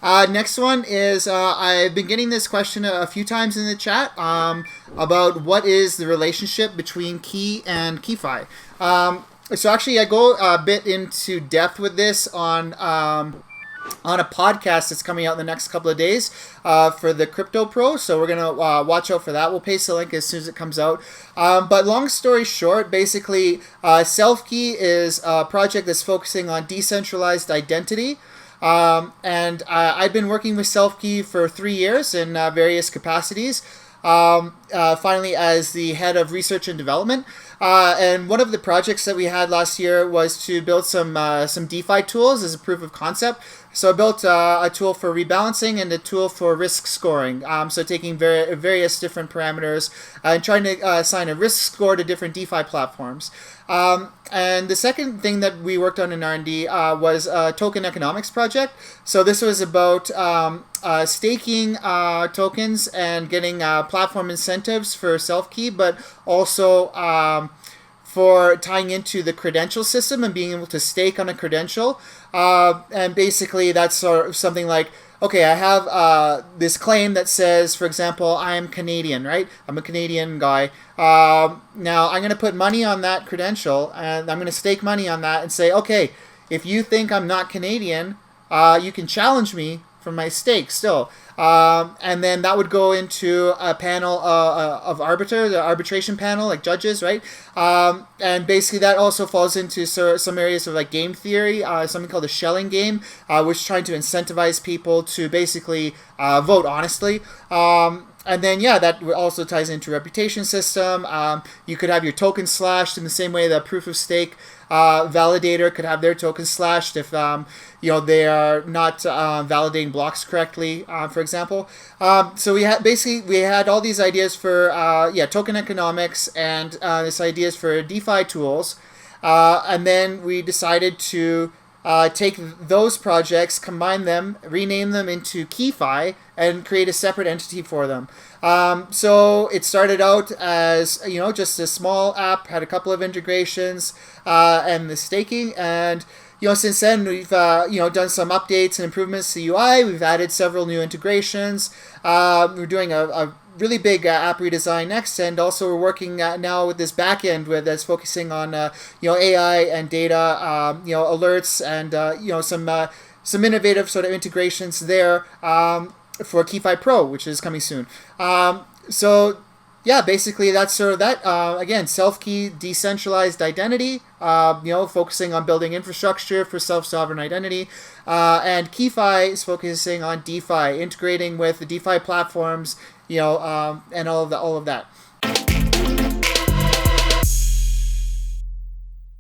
Next one is I've been getting this question a few times in the chat about what is the relationship between Key and KeyFi. So actually, I go a bit into depth with this on a podcast that's coming out in the next couple of days for the Crypto Pro. So we're going to watch out for that. We'll paste the link as soon as it comes out. But long story short, basically, SelfKey is a project that's focusing on decentralized identity. And I've been working with SelfKey for 3 years in various capacities. Finally as the head of research and development. And one of the projects that we had last year was to build some DeFi tools as a proof of concept. So I built a tool for rebalancing and a tool for risk scoring. So taking various different parameters and trying to assign a risk score to different DeFi platforms. And the second thing that we worked on in R&D was a token economics project. So this was about staking tokens and getting platform incentives for SelfKey, but also for tying into the credential system and being able to stake on a credential. And basically that's sort of something like, okay, I have this claim that says, for example, I am Canadian, right? I'm a Canadian guy. Now I'm going to put money on that credential and I'm going to stake money on that and say, okay, if you think I'm not Canadian, you can challenge me for my stake still. And then that would go into a panel of arbiters, the arbitration panel, like judges, right? And basically that also falls into some areas of like game theory, something called the Schelling game, which is trying to incentivize people to basically vote honestly. And then, yeah, that also ties into reputation system. You could have your token slashed in the same way that proof of stake validator could have their tokens slashed if they are not validating blocks correctly, for example. So we had all these ideas for token economics and this ideas for DeFi tools, and then we decided to take those projects, combine them, rename them into KeyFi, and create a separate entity for them. So it started out as just a small app, had a couple of integrations, and the staking, and since then we've done some updates and improvements to UI. We've added several new integrations. We're doing a really big app redesign next, and also we're working now with this backend that's focusing on AI and data, alerts, and some innovative sort of integrations there for KeyFi Pro, which is coming soon. So yeah, basically that's sort of that. Again, SelfKey decentralized identity, focusing on building infrastructure for self-sovereign identity, and KeyFi is focusing on DeFi, integrating with the DeFi platforms, and all of that.